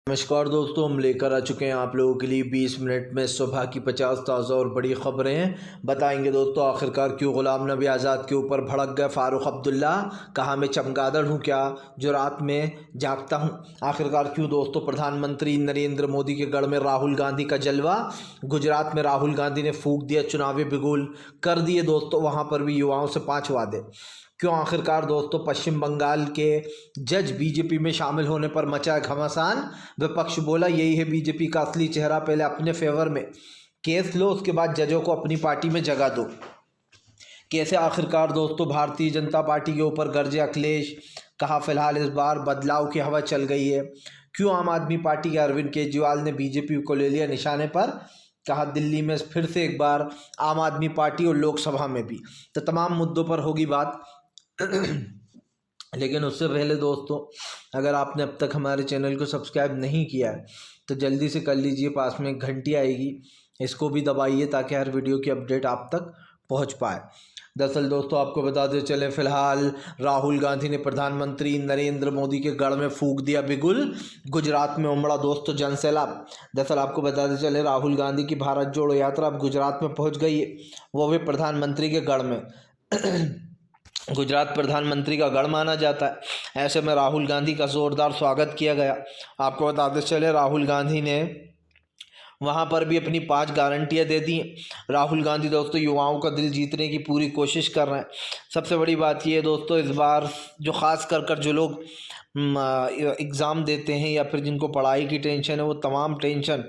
नमस्कार दोस्तों, हम लेकर आ चुके हैं आप लोगों के लिए 20 मिनट में सुबह की 50 ताज़ा और बड़ी ख़बरें हैं। बताएंगे दोस्तों आखिरकार क्यों ग़ुलाम नबी आज़ाद के ऊपर भड़क गए फ़ारूक अब्दुल्ला। कहा मैं चमगादड़ हूँ क्या जो रात में जागता हूँ। आखिरकार क्यों दोस्तों प्रधानमंत्री नरेंद्र मोदी के गढ़ में राहुल गांधी का जलवा। गुजरात में राहुल गांधी ने फूंक दिया चुनावी बिगुल, कर दिए दोस्तों वहाँ पर भी युवाओं से 5 वादे। क्यों आखिरकार दोस्तों पश्चिम बंगाल के जज बीजेपी में शामिल होने पर मचा घमासान। विपक्ष बोला यही है बीजेपी का असली चेहरा, पहले अपने फेवर में केस लो उसके बाद जजों को अपनी पार्टी में जगह दो। कैसे आखिरकार दोस्तों भारतीय जनता पार्टी के ऊपर गरजे अखिलेश। कहा फिलहाल इस बार बदलाव की हवा चल गई है। क्यों आम आदमी पार्टी के अरविंद केजरीवाल ने बीजेपी को ले लिया निशाने पर। कहा दिल्ली में फिर से एक बार आम आदमी पार्टी और लोकसभा में भी। तो तमाम मुद्दों पर होगी बात। लेकिन उससे पहले दोस्तों अगर आपने अब तक हमारे चैनल को सब्सक्राइब नहीं किया है तो जल्दी से कर लीजिए, पास में एक घंटी आएगी, इसको भी दबाइए ताकि हर वीडियो की अपडेट आप तक पहुंच पाए। दरअसल दोस्तों आपको बताते चले फिलहाल राहुल गांधी ने प्रधानमंत्री नरेंद्र मोदी के गढ़ में फूंक दिया बिगुल। गुजरात में उमड़ा दोस्तों जनसैलाब। दरअसल आपको बताते चले राहुल गांधी की भारत जोड़ो यात्रा अब गुजरात में पहुंच गई है, वो भी प्रधानमंत्री के गढ़ में। गुजरात प्रधानमंत्री का गढ़ माना जाता है, ऐसे में राहुल गांधी का ज़ोरदार स्वागत किया गया। आपको बताते चले राहुल गांधी ने वहां पर भी अपनी 5 गारंटियां दे दी। राहुल गांधी दोस्तों युवाओं का दिल जीतने की पूरी कोशिश कर रहे हैं। सबसे बड़ी बात यह है दोस्तों इस बार जो ख़ास कर जो लोग एग्ज़ाम देते हैं या फिर जिनको पढ़ाई की टेंशन है वो तमाम टेंशन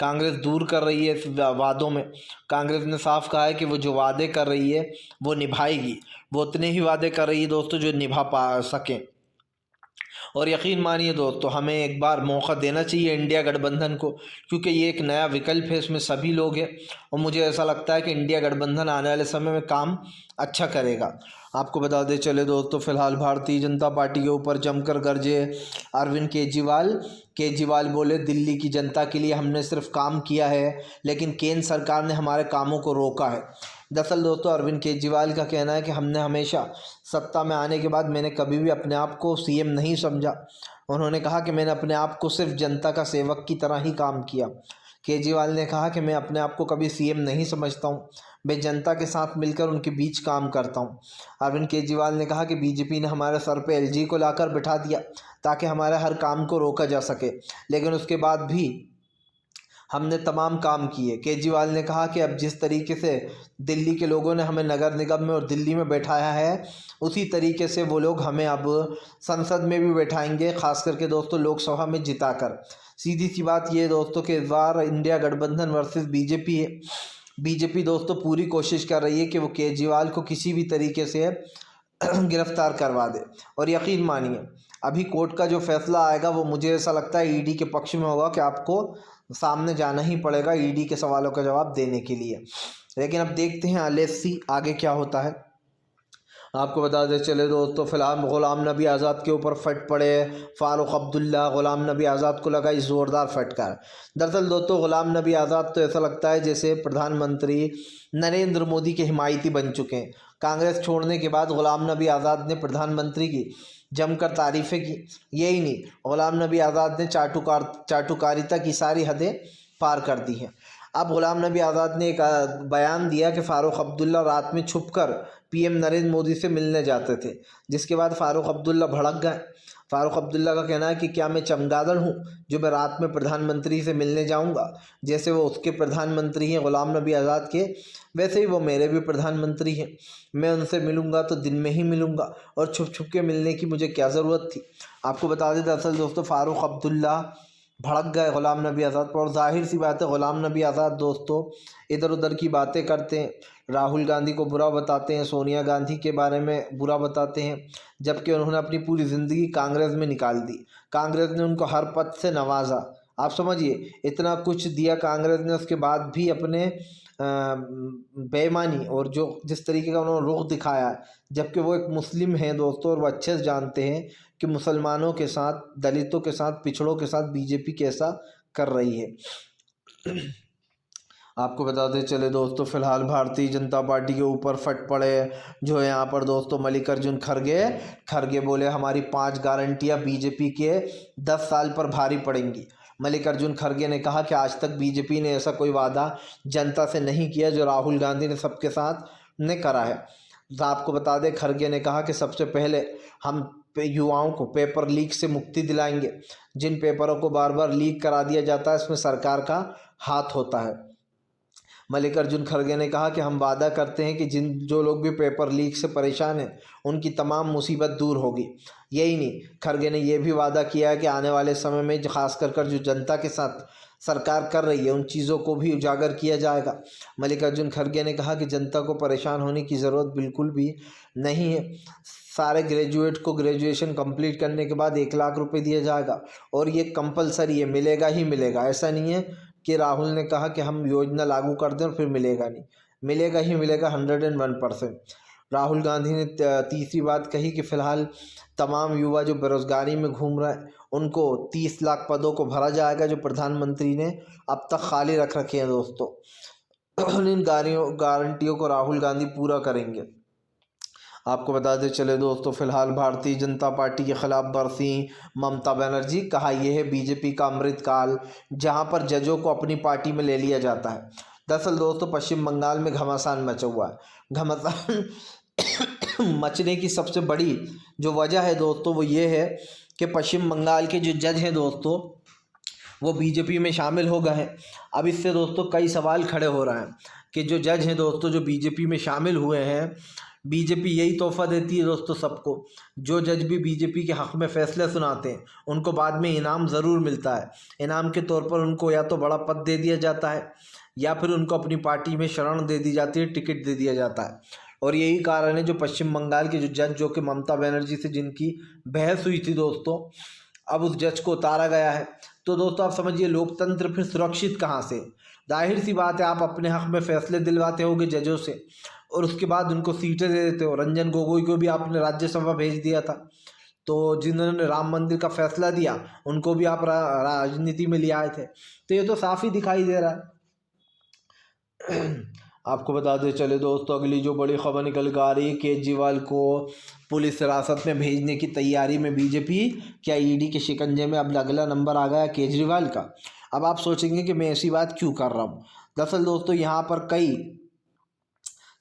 कांग्रेस दूर कर रही है। इस वादों में कांग्रेस ने साफ कहा है कि वो जो वादे कर रही है वो निभाएगी। वो उतने ही वादे कर रही है दोस्तों जो निभा पा सकें। और यकीन मानिए दोस्तों हमें एक बार मौका देना चाहिए इंडिया गठबंधन को, क्योंकि ये एक नया विकल्प है, इसमें सभी लोग हैं और मुझे ऐसा लगता है कि इंडिया गठबंधन आने वाले समय में काम अच्छा करेगा। आपको बता दें चले दोस्तों फिलहाल भारतीय जनता पार्टी के ऊपर जमकर गरजे अरविंद केजरीवाल बोले दिल्ली की जनता के लिए हमने सिर्फ काम किया है लेकिन केंद्र सरकार ने हमारे कामों को रोका है। दरअसल दोस्तों अरविंद केजरीवाल का कहना है कि हमने हमेशा सत्ता में आने के बाद मैंने कभी भी अपने आप को सीएम नहीं समझा। उन्होंने कहा कि मैंने अपने आप को सिर्फ जनता का सेवक की तरह ही काम किया। केजरीवाल ने कहा कि मैं अपने आप को कभी सीएम नहीं समझता हूँ, मैं जनता के साथ मिलकर उनके बीच काम करता हूँ। अरविंद केजरीवाल ने कहा कि बीजेपी ने हमारे सर पे एलजी को लाकर बिठा दिया ताकि हमारे हर काम को रोका जा सके, लेकिन उसके बाद भी हमने तमाम काम किए। केजरीवाल ने कहा कि अब जिस तरीके से दिल्ली के लोगों ने हमें नगर निगम में और दिल्ली में बैठाया है उसी तरीके से वो लोग हमें अब संसद में भी बैठाएंगे, खास करके दोस्तों लोकसभा में जिताकर। सीधी सी बात ये दोस्तों कि इस बार इंडिया गठबंधन वर्सेस बीजेपी है। बीजेपी दोस्तों पूरी कोशिश कर रही है कि वो केजरीवाल को किसी भी तरीके से गिरफ्तार करवा दे। और यकीन मानिए अभी कोर्ट का जो फैसला आएगा वो मुझे ऐसा लगता है ईडी के पक्ष में होगा कि आपको सामने जाना ही पड़ेगा ईडी के सवालों का जवाब देने के लिए। लेकिन अब देखते हैं लेट्स सी आगे क्या होता है। आपको बता दें चले दोस्तों फिलहाल ग़ुलाम नबी आज़ाद के ऊपर फट पड़े फ़ारूक अब्दुल्ला। ग़ुलाम नबी आज़ाद को लगाई ज़ोरदार फटकार। दरअसल दोस्तों ग़ुलाम नबी आज़ाद तो ऐसा लगता है जैसे प्रधानमंत्री नरेंद्र मोदी के हिमायती बन चुके हैं। कांग्रेस छोड़ने के बाद ग़ुलाम नबी आज़ाद ने प्रधानमंत्री की जमकर तारीफ़ें की। यही नहीं, ग़ुलाम नबी आज़ाद ने चाटुकारिता की सारी हदें पार कर दी हैं। अब ग़ुलाम नबी आज़ाद ने एक बयान दिया कि फ़ारूक अब्दुल्ला रात में छुपकर पीएम नरेंद्र मोदी से मिलने जाते थे, जिसके बाद फ़ारूक अब्दुल्ला भड़क गए। फ़ारूक अब्दुल्ला का कहना है कि क्या मैं चमगादड़ हूँ जो मैं रात में प्रधानमंत्री से मिलने जाऊँगा। जैसे वो उसके प्रधानमंत्री हैं ग़ुलाम नबी आज़ाद के, वैसे ही वो मेरे भी प्रधानमंत्री हैं। मैं उनसे मिलूँगा तो दिन में ही मिलूँगा और छुप छुप के मिलने की मुझे क्या ज़रूरत थी। आपको बता दें दरअसल दोस्तों फ़ारूक अब्दुल्ला भड़क गए ग़ुलाम नबी आज़ाद पर। और जाहिर सी बात है ग़ुलाम नबी आज़ाद दोस्तों इधर उधर की बातें करते हैं, राहुल गांधी को बुरा बताते हैं, सोनिया गांधी के बारे में बुरा बताते हैं, जबकि उन्होंने अपनी पूरी ज़िंदगी कांग्रेस में निकाल दी। कांग्रेस ने उनको हर पद से नवाजा। आप समझिए इतना कुछ दिया कांग्रेस ने, उसके बाद भी अपने बेईमानी और जो जिस तरीके का उन्होंने रुख दिखाया है, जबकि वो एक मुस्लिम हैं दोस्तों और वो अच्छे से जानते हैं कि मुसलमानों के साथ, दलितों के साथ, पिछड़ों के साथ बीजेपी कैसा कर रही है। आपको बताते चले दोस्तों, फिलहाल भारतीय जनता पार्टी के ऊपर फट पड़े जो है यहाँ पर दोस्तों मल्लिकार्जुन खड़गे बोले हमारी 5 गारंटियाँ बीजेपी के 10 साल पर भारी पड़ेंगी। मल्लिकार्जुन खड़गे ने कहा कि आज तक बीजेपी ने ऐसा कोई वादा जनता से नहीं किया जो राहुल गांधी ने सबके साथ ने करा है। तो आपको बता दें, खड़गे ने कहा कि सबसे पहले हम युवाओं को पेपर लीक से मुक्ति दिलाएंगे। जिन पेपरों को बार बार लीक करा दिया जाता है इसमें सरकार का हाथ होता है। मल्लिकार्जुन खड़गे ने कहा कि हम वादा करते हैं कि जो लोग भी पेपर लीक से परेशान हैं उनकी तमाम मुसीबत दूर होगी। यही नहीं, खड़गे ने यह भी वादा किया है कि आने वाले समय में खास कर जो जनता के साथ सरकार कर रही है उन चीज़ों को भी उजागर किया जाएगा। मल्लिकार्जुन खड़गे ने कहा कि जनता को परेशान होने की ज़रूरत बिल्कुल भी नहीं है। सारे ग्रेजुएट को ग्रेजुएशन कंप्लीट करने के बाद 1 लाख रुपए दिया जाएगा और ये कंपलसरी है, मिलेगा ही मिलेगा। ऐसा नहीं है कि राहुल ने कहा कि हम योजना लागू कर दें और फिर मिलेगा नहीं, मिलेगा ही मिलेगा 101%। राहुल गांधी ने तीसरी बात कही कि फ़िलहाल तमाम युवा जो बेरोज़गारी में घूम रहे हैं उनको 30 लाख पदों को भरा जाएगा जो प्रधानमंत्री ने अब तक खाली रख रखे हैं दोस्तों। इन गारंटियों को राहुल गांधी पूरा करेंगे। आपको बताते चले दोस्तों, फिलहाल भारतीय जनता पार्टी के खिलाफ बरसी ममता बनर्जी। कहा यह है बीजेपी का अमृतकाल जहां पर जजों को अपनी पार्टी में ले लिया जाता है। दरअसल दोस्तों पश्चिम बंगाल में घमासान मचा हुआ है। घमासान मचने की सबसे बड़ी जो वजह है दोस्तों वो ये है कि पश्चिम बंगाल के जो जज हैं दोस्तों वो बीजेपी में शामिल हो गए हैं। अब इससे दोस्तों कई सवाल खड़े हो रहे हैं कि जो जज हैं दोस्तों जो बीजेपी में शामिल हुए हैं, बीजेपी यही तोहफा देती है दोस्तों सबको। जो जज भी बीजेपी के हक़ में फ़ैसले सुनाते हैं उनको बाद में इनाम ज़रूर मिलता है। इनाम के तौर पर उनको या तो बड़ा पद दे दिया जाता है या फिर उनको अपनी पार्टी में शरण दे दी जाती है, टिकट दे दिया जाता है। और यही कारण है जो पश्चिम बंगाल के जो जज जो कि ममता बनर्जी से जिनकी बहस हुई थी दोस्तों, अब उस जज को उतारा गया है। तो दोस्तों आप समझिए लोकतंत्र फिर सुरक्षित कहाँ से? जाहिर सी बात है आप अपने हक़ में फ़ैसले दिलवाते होगे जजों से और उसके बाद उनको सीटें दे देते हो। रंजन गोगोई को भी आपने राज्यसभा भेज दिया था, तो जिन्होंने राम मंदिर का फैसला दिया उनको भी आप राजनीति में ले आए थे। तो ये तो साफ ही दिखाई दे रहा है। आपको बताते चले दोस्तों, अगली जो बड़ी खबर निकल कर आ रही है, केजरीवाल को पुलिस हिरासत में भेजने की तैयारी में बीजेपी। क्या ईडी के शिकंजे में अब अगला नंबर आ गया केजरीवाल का? अब आप सोचेंगे कि मैं ऐसी बात क्यों कर रहा हूँ। दरअसल दोस्तों यहाँ पर कई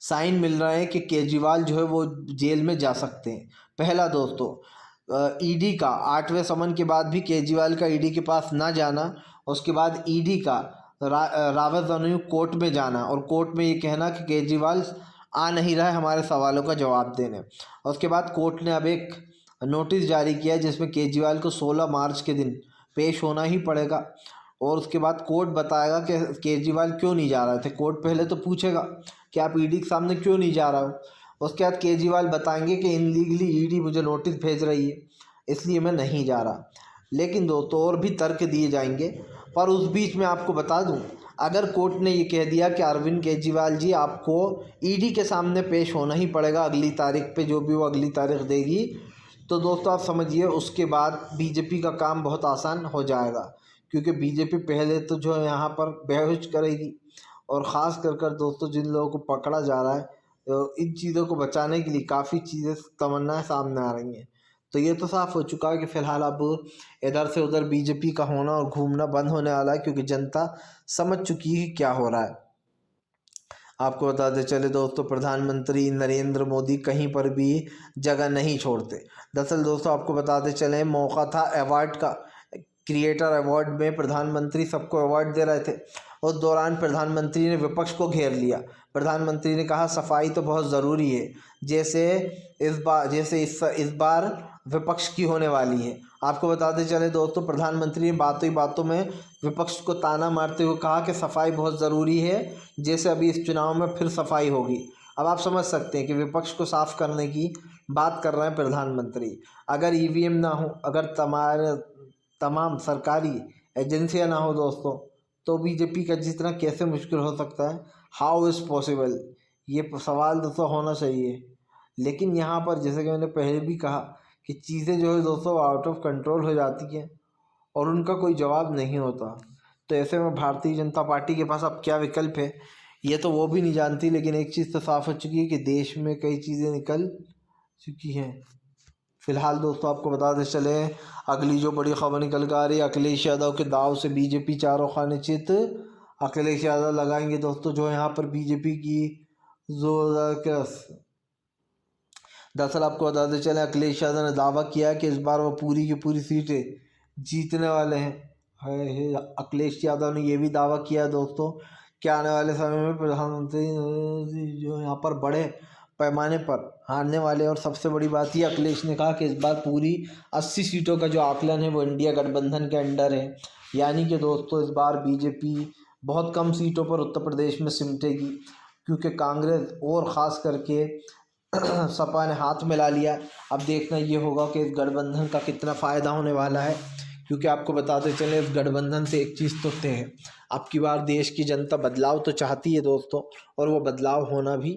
साइन मिल रहे हैं कि केजरीवाल जो है वो जेल में जा सकते हैं। पहला दोस्तों ईडी का 8वें समन के बाद भी केजरीवाल का ईडी के पास ना जाना, उसके बाद ईडी का रावत कोर्ट में जाना और कोर्ट में ये कहना कि केजरीवाल आ नहीं रहा है हमारे सवालों का जवाब देने। और उसके बाद कोर्ट ने अब एक नोटिस जारी किया है जिसमें केजरीवाल को 16 मार्च के दिन पेश होना ही पड़ेगा। और उसके बाद कोर्ट बताएगा कि केजरीवाल क्यों नहीं जा रहे थे। कोर्ट पहले तो पूछेगा कि आप ईडी के सामने क्यों नहीं जा रहा हो। उसके बाद केजरीवाल बताएंगे कि इनलीगली ईडी मुझे नोटिस भेज रही है इसलिए मैं नहीं जा रहा। लेकिन दोस्तों और भी तर्क दिए जाएंगे, पर उस बीच में आपको बता दूं, अगर कोर्ट ने ये कह दिया कि अरविंद केजरीवाल जी आपको ईडी के सामने पेश होना ही पड़ेगा अगली तारीख पे, जो भी वो अगली तारीख देगी, तो दोस्तों आप समझिए उसके बाद बीजेपी का काम बहुत आसान हो जाएगा। क्योंकि बीजेपी पहले तो जो है यहाँ पर बेहोश करेगी और ख़ास कर दोस्तों जिन लोगों को पकड़ा जा रहा है तो इन चीज़ों को बचाने के लिए काफ़ी चीज़ें तमन्नाएं सामने आ रही हैं। तो ये तो साफ़ हो चुका है कि फ़िलहाल अब इधर से उधर बीजेपी का होना और घूमना बंद होने वाला है, क्योंकि जनता समझ चुकी है क्या हो रहा है। आपको बताते चले दोस्तों, प्रधानमंत्री नरेंद्र मोदी कहीं पर भी जगह नहीं छोड़ते। दरअसल दोस्तों आपको बताते चले मौका था अवार्ड का, क्रिएटर अवार्ड में प्रधानमंत्री सबको अवार्ड दे रहे थे। उस दौरान प्रधानमंत्री ने विपक्ष को घेर लिया। प्रधानमंत्री ने कहा सफाई तो बहुत ज़रूरी है, जैसे इस बार विपक्ष की होने वाली है। आपको बताते चले दोस्तों, प्रधानमंत्री ने बातों ही बातों में विपक्ष को ताना मारते हुए कहा कि सफाई बहुत ज़रूरी है, जैसे अभी इस चुनाव में फिर सफाई होगी। अब आप समझ सकते हैं कि विपक्ष को साफ करने की बात कर रहे हैं प्रधानमंत्री। अगर ईवीएम ना हो, अगर तमाम सरकारी एजेंसियां ना हो दोस्तों, तो बीजेपी का जीतना कैसे मुश्किल हो सकता है? How is possible? ये सवाल दोस्तों होना चाहिए। लेकिन यहाँ पर जैसे कि मैंने पहले भी कहा कि चीज़ें जो है दोस्तों आउट ऑफ कंट्रोल हो जाती हैं और उनका कोई जवाब नहीं होता। तो ऐसे में भारतीय जनता पार्टी के पास अब क्या विकल्प है ये तो वो भी नहीं जानती, लेकिन एक चीज़ तो साफ हो चुकी है कि देश में कई चीज़ें निकल चुकी हैं। फिलहाल दोस्तों आपको बताते चले अगली जो बड़ी खबर निकल कर आ रही है, अखिलेश यादव के दाव से बीजेपी चारों खाने चित। अखिलेश यादव लगाएंगे दोस्तों जो यहाँ पर बीजेपी की जोरदार क्रस। दरअसल आपको बताते चले अखिलेश यादव ने दावा किया कि इस बार वो पूरी की पूरी सीटें जीतने वाले हैं। अखिलेश यादव ने यह भी दावा किया दोस्तों कि आने वाले समय में प्रधानमंत्री जो यहाँ पर बड़े पैमाने पर हारने वाले। और सबसे बड़ी बात ये अखिलेश ने कहा कि इस बार पूरी 80 सीटों का जो आकलन है वो इंडिया गठबंधन के अंडर है। यानी कि दोस्तों इस बार बीजेपी बहुत कम सीटों पर उत्तर प्रदेश में सिमटेगी, क्योंकि कांग्रेस और ख़ास करके सपा ने हाथ मिला लिया। अब देखना ये होगा कि इस गठबंधन का कितना फ़ायदा होने वाला है, क्योंकि आपको बताते चले इस गठबंधन से एक चीज़ तो तय है, अब की बार देश की जनता बदलाव तो चाहती है दोस्तों, और वो बदलाव होना भी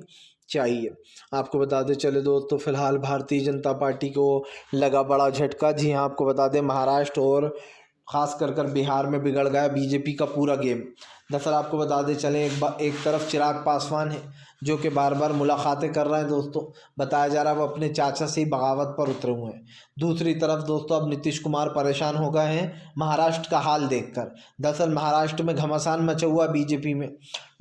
चाहिए। आपको बताते चले दोस्तों फिलहाल भारतीय जनता पार्टी को लगा बड़ा झटका। जी हाँ, आपको बता दें महाराष्ट्र और ख़ास कर बिहार में बिगड़ गया बीजेपी का पूरा गेम। दरअसल आपको बताते चले एक तरफ चिराग पासवान है जो कि बार बार मुलाकातें कर रहे हैं दोस्तों, बताया जा रहा है वो अपने चाचा से ही बगावत पर उतरे हुए हैं। दूसरी तरफ दोस्तों अब नीतीश कुमार परेशान हो गए हैं महाराष्ट्र का हाल देखकर। दरअसल महाराष्ट्र में घमासान मचा हुआ बीजेपी में,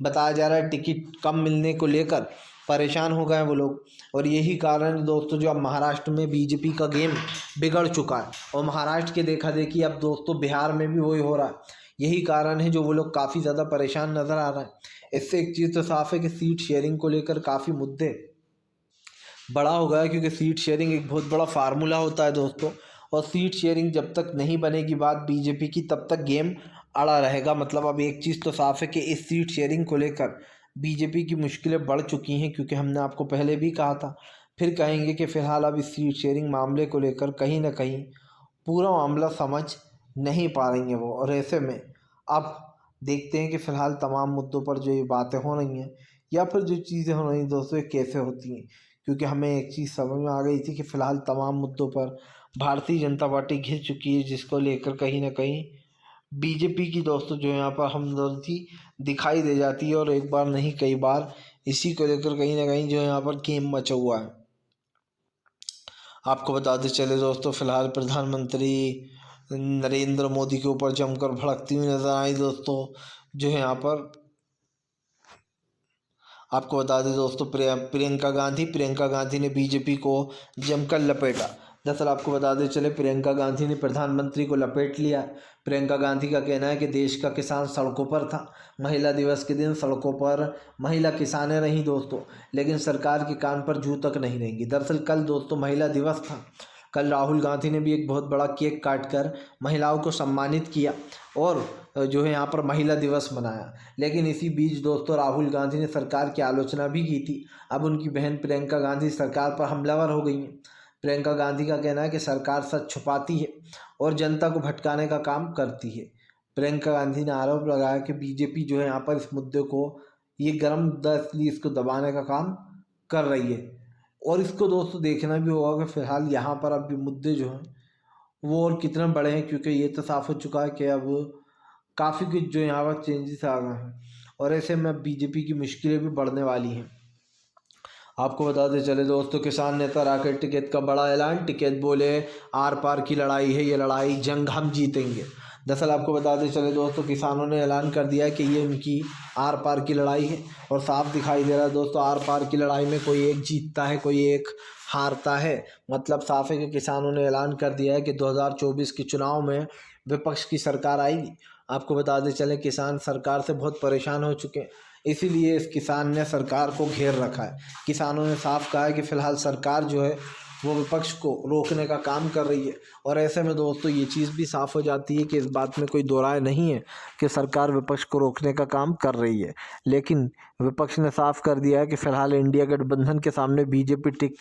बताया जा रहा है टिकट कम मिलने को लेकर परेशान हो गए हैं वो लोग, और यही कारण दोस्तों जो अब महाराष्ट्र में बीजेपी का गेम बिगड़ चुका है। और महाराष्ट्र के देखा देखी अब दोस्तों बिहार में भी वही हो रहा है। यही कारण है जो वो लोग काफ़ी ज़्यादा परेशान नज़र आ रहे हैं। इससे एक चीज़ तो साफ है कि सीट शेयरिंग को लेकर काफ़ी मुद्दे बड़ा हो गया है, क्योंकि सीट शेयरिंग एक बहुत बड़ा फार्मूला होता है दोस्तों, और सीट शेयरिंग जब तक नहीं बनेगी बात बीजेपी की तब तक गेम अड़ा रहेगा। मतलब अब एक चीज़ तो साफ है कि इस सीट शेयरिंग को लेकर बीजेपी की मुश्किलें बढ़ चुकी हैं, क्योंकि हमने आपको पहले भी कहा था, फिर कहेंगे कि फ़िलहाल अब इस सीट शेयरिंग मामले को लेकर कहीं ना कहीं पूरा मामला समझ नहीं पा रही हैं वो। और ऐसे में अब देखते हैं कि फ़िलहाल तमाम मुद्दों पर जो ये बातें हो रही हैं या फिर जो चीज़ें हो रही हैं दोस्तों ये कैसे होती हैं, क्योंकि हमें एक चीज़ समझ में आ गई थी कि फ़िलहाल तमाम मुद्दों पर भारतीय जनता पार्टी घिर चुकी है, जिसको लेकर कहीं ना कहीं बीजेपी की दोस्तों जो यहाँ पर हमदर्दी दिखाई दे जाती है। और एक बार नहीं कई बार इसी को लेकर कहीं ना कहीं जो यहाँ पर गेम मचा हुआ है। आपको बताते चले दोस्तों फिलहाल प्रधानमंत्री नरेंद्र मोदी के ऊपर जमकर भड़कती हुई नजर आई दोस्तों, जो है यहाँ पर आपको बता दें दोस्तों प्रियंका गांधी ने बीजेपी को जमकर लपेटा। दरअसल आपको बताते चले प्रियंका गांधी ने प्रधानमंत्री को लपेट लिया। प्रियंका गांधी का कहना है कि देश का किसान सड़कों पर था। महिला दिवस के दिन सड़कों पर महिला किसानें रहीं दोस्तों, लेकिन सरकार के कान पर जू तक नहीं रहेंगी। दरअसल कल दोस्तों महिला दिवस था। कल राहुल गांधी ने भी एक बहुत बड़ा केक काटकर महिलाओं को सम्मानित किया और जो है यहाँ पर महिला दिवस मनाया। लेकिन इसी बीच दोस्तों राहुल गांधी ने सरकार की आलोचना भी की थी। अब उनकी बहन प्रियंका गांधी सरकार पर हमलावर हो गई हैं। प्रियंका गांधी का कहना है कि सरकार सच छुपाती है और जनता को भटकाने का काम करती है। प्रियंका गांधी ने आरोप लगाया कि बीजेपी जो है यहाँ पर इस मुद्दे को, ये गर्म मुद्दा इसलिए इसको दबाने का काम कर रही है। और इसको दोस्तों देखना भी होगा कि फ़िलहाल यहाँ पर अब मुद्दे जो हैं वो और कितने बड़े हैं, क्योंकि ये तो साफ हो चुका है कि अब काफ़ी कुछ जो यहाँ पर चेंजेस आ गए हैं और ऐसे में बीजेपी की मुश्किलें भी बढ़ने वाली हैं। आपको बताते चले दोस्तों किसान नेता राकेश टिकैत का बड़ा ऐलान। टिकैत बोले आर पार की लड़ाई है ये लड़ाई, जंग हम जीतेंगे। दरअसल आपको बताते चले दोस्तों किसानों ने ऐलान कर दिया कि ये उनकी आर पार की लड़ाई है और साफ दिखाई दे रहा है दोस्तों आर पार की लड़ाई में कोई एक जीतता है कोई एक हारता है। मतलब साफ है कि किसानों ने ऐलान कर दिया है कि 2024 के चुनाव में विपक्ष की सरकार आएगी। आपको बताते चले किसान सरकार से बहुत परेशान हो चुके हैं, इसीलिए इस किसान ने सरकार को घेर रखा है। किसानों ने साफ कहा है कि फ़िलहाल सरकार जो है वो विपक्ष को रोकने का काम कर रही है। और ऐसे में दोस्तों ये चीज़ भी साफ़ हो जाती है कि इस बात में कोई दो राय नहीं है कि सरकार विपक्ष को रोकने का काम कर रही है। लेकिन विपक्ष ने साफ कर दिया है कि फ़िलहाल इंडिया गठबंधन के सामने बीजेपी टिक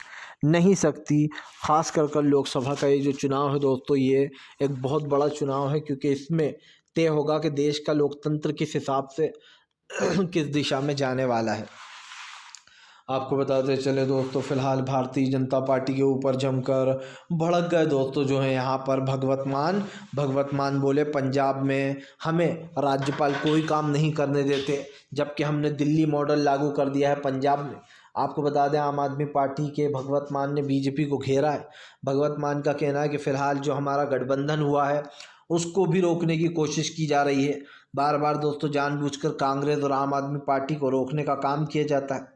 नहीं सकती। ख़ास कर लोकसभा का ये जो चुनाव है दोस्तों ये एक बहुत बड़ा चुनाव है, क्योंकि इसमें तय होगा कि देश का लोकतंत्र किस हिसाब से किस दिशा में जाने वाला है। आपको बताते चले दोस्तों, फिलहाल भारतीय जनता पार्टी के ऊपर जमकर भड़क गए दोस्तों जो है यहाँ पर भगवत मान बोले पंजाब में हमें राज्यपाल कोई काम नहीं करने देते, जबकि हमने दिल्ली मॉडल लागू कर दिया है पंजाब में। आपको बता दें, आम आदमी पार्टी के भगवत मान ने बीजेपी को घेरा है। भगवत मान का कहना है कि फ़िलहाल जो हमारा गठबंधन हुआ है उसको भी रोकने की कोशिश की जा रही है। बार बार दोस्तों जानबूझकर कांग्रेस और आम आदमी पार्टी को रोकने का काम किया जाता है।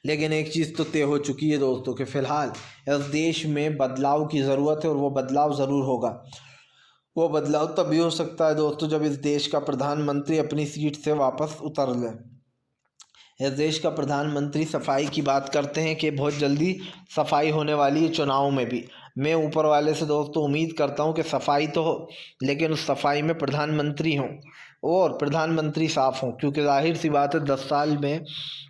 लेकिन एक चीज़ तो तय हो चुकी है दोस्तों कि फ़िलहाल इस देश में बदलाव की ज़रूरत है और वो बदलाव ज़रूर होगा। वो बदलाव तभी हो सकता है दोस्तों जब इस देश का प्रधानमंत्री अपनी सीट से वापस उतर ले। इस देश का प्रधानमंत्री सफाई की बात करते हैं कि बहुत जल्दी सफाई होने वाली है चुनाव में भी। मैं ऊपर वाले से दोस्तों उम्मीद करता हूं कि सफाई तो हो, लेकिन उस सफाई में प्रधानमंत्री हों और प्रधानमंत्री साफ हों, क्योंकि जाहिर सी बात है 10 साल में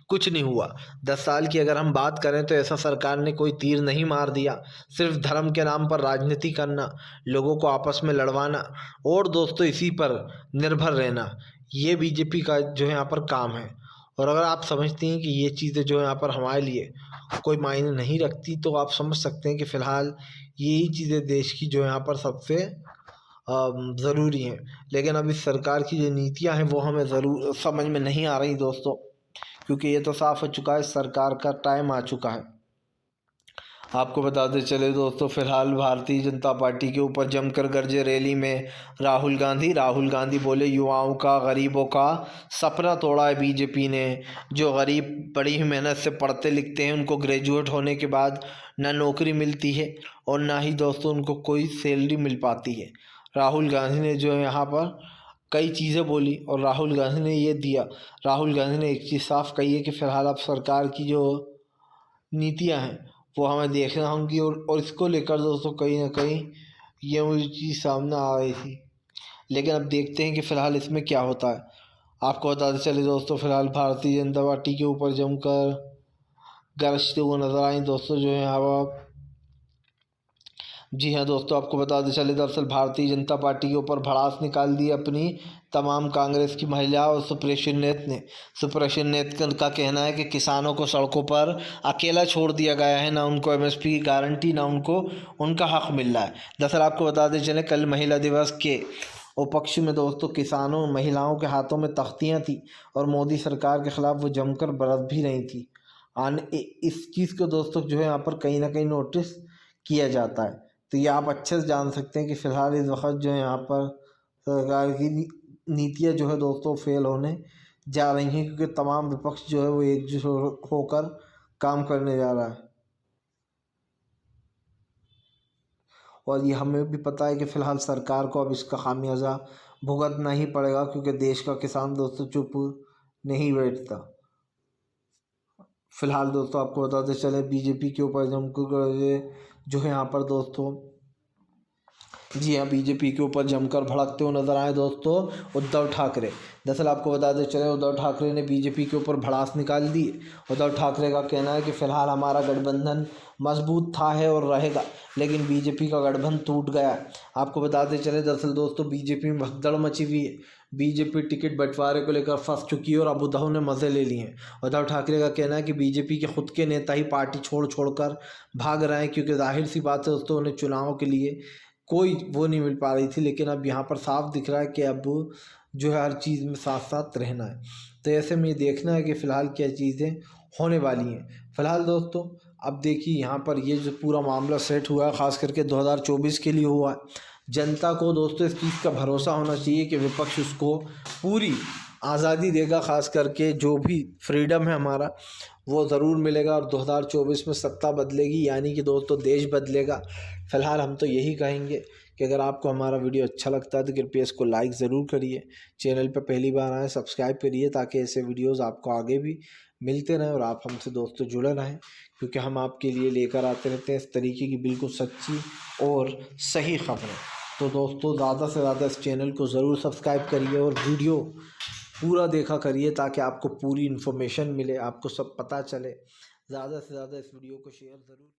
कुछ नहीं हुआ। 10 साल की अगर हम बात करें तो ऐसा सरकार ने कोई तीर नहीं मार दिया। सिर्फ धर्म के नाम पर राजनीति करना, लोगों को आपस में लड़वाना और दोस्तों इसी पर निर्भर रहना, ये बीजेपी का जो है यहाँ पर काम है। और अगर आप समझते हैं कि ये चीज़ें जो है यहाँ पर हमारे लिए कोई मायने नहीं रखती, तो आप समझ सकते हैं कि फ़िलहाल यही चीज़ें देश की जो है यहाँ पर सबसे ज़रूरी हैं। लेकिन अब इस सरकार की जो नीतियाँ हैं वो हमें ज़रूर समझ में नहीं आ रही दोस्तों, क्योंकि ये तो साफ हो चुका है सरकार का टाइम आ चुका है। आपको बताते चले दोस्तों, फिलहाल भारतीय जनता पार्टी के ऊपर जमकर गरजे रैली में राहुल गांधी बोले युवाओं का, गरीबों का सपना तोड़ा है बीजेपी ने। जो गरीब बड़ी ही मेहनत से पढ़ते लिखते हैं उनको ग्रेजुएट होने के बाद ना नौकरी मिलती है और ना ही दोस्तों उनको कोई सैलरी मिल पाती है। राहुल गांधी ने जो है यहाँ पर कई चीज़ें बोली और राहुल गांधी ने ये दिया। राहुल गांधी ने एक चीज़ साफ कही है कि फ़िलहाल अब सरकार की जो नीतियाँ हैं वो हमें देखना होंगी और इसको लेकर दोस्तों कहीं ना कहीं ये मुझे चीज़ सामने आ रही थी। लेकिन अब देखते हैं कि फ़िलहाल इसमें क्या होता है। आपको बताते चले दोस्तों, फिलहाल भारतीय जनता पार्टी के ऊपर जमकर गरजते हुए नजर आई दोस्तों जो है हवा। जी हाँ दोस्तों, आपको बताते चले दरअसल भारतीय जनता पार्टी के ऊपर भड़ास निकाल दी अपनी तमाम कांग्रेस की महिला और सुप्रीम नेता का कहना है कि किसानों को सड़कों पर अकेला छोड़ दिया गया है, ना उनको एमएसपी की गारंटी, ना उनको उनका हक मिल रहा है। दरअसल आपको बताते चले कल महिला दिवस के उपलक्ष्य में दोस्तों किसानों महिलाओं के हाथों में तख्तियाँ थी और मोदी सरकार के ख़िलाफ़ वो जमकर बरस भी रही थी। इस चीज़ को दोस्तों जो है यहाँ पर कहीं ना कहीं नोटिस किया जाता है। तो ये आप अच्छे से जान सकते हैं कि फ़िलहाल इस वक्त जो है यहाँ पर सरकार की नीतियाँ जो है दोस्तों फेल होने जा रही हैं, क्योंकि तमाम विपक्ष जो है वो एकजुट होकर काम करने जा रहा है। और ये हमें भी पता है कि फ़िलहाल सरकार को अब इसका खामियाजा भुगतना ही पड़ेगा, क्योंकि देश का किसान दोस्तों चुप नहीं बैठता। फ़िलहाल दोस्तों आपको बताते चले बीजेपी के ऊपर जमकर जो है यहाँ पर दोस्तों, जी हाँ, बीजेपी के ऊपर जमकर भड़कते हुए नजर आए दोस्तों उद्धव ठाकरे। दरअसल आपको बताते चले उद्धव ठाकरे ने बीजेपी के ऊपर भड़ास निकाल दी। उद्धव ठाकरे का कहना है कि फ़िलहाल हमारा गठबंधन मजबूत था है और रहेगा, लेकिन बीजेपी का गठबंधन टूट गया। आपको बताते चले दरअसल दोस्तों बीजेपी में भगदड़ मची हुई है। बीजेपी टिकट बंटवारे को लेकर फंस चुकी है और अब उद्धव ने मज़े ले लिए हैं। उद्धव ठाकरे का कहना है कि बीजेपी के खुद के नेता ही पार्टी छोड़कर भाग रहे हैं, क्योंकि जाहिर सी बात है दोस्तों उन्हें चुनाव के लिए कोई वो नहीं मिल पा रही थी। लेकिन अब यहाँ पर साफ दिख रहा है कि अब जो है हर चीज़ में साथ साथ रहना है। तो ऐसे में ये देखना है कि फ़िलहाल क्या चीज़ें होने वाली हैं। फ़िलहाल दोस्तों अब देखिए यहाँ पर ये जो पूरा मामला सेट हुआ है ख़ास करके 2024 के लिए हुआ है। जनता को दोस्तों इस चीज़ का भरोसा होना चाहिए कि विपक्ष उसको पूरी आज़ादी देगा, ख़ास करके जो भी फ्रीडम है हमारा वो ज़रूर मिलेगा और 2024 में सत्ता बदलेगी, यानी कि दोस्तों देश बदलेगा। फ़िलहाल हम तो यही कहेंगे कि अगर आपको हमारा वीडियो अच्छा लगता है तो कृपया इसको लाइक ज़रूर करिए। चैनल पर पहली बार आए सब्सक्राइब करिए, ताकि ऐसे वीडियोस आपको आगे भी मिलते रहें और आप हमसे दोस्तों जुड़े रहें, क्योंकि हम आपके लिए लेकर आते रहते हैं इस तरीके की बिल्कुल सच्ची और सही खबरें। तो दोस्तों ज़्यादा से ज़्यादा इस चैनल को ज़रूर सब्सक्राइब करिए और वीडियो पूरा देखा करिए, ताकि आपको पूरी इन्फॉर्मेशन मिले, आपको सब पता चले। ज़्यादा से ज़्यादा इस वीडियो को शेयर ज़रूर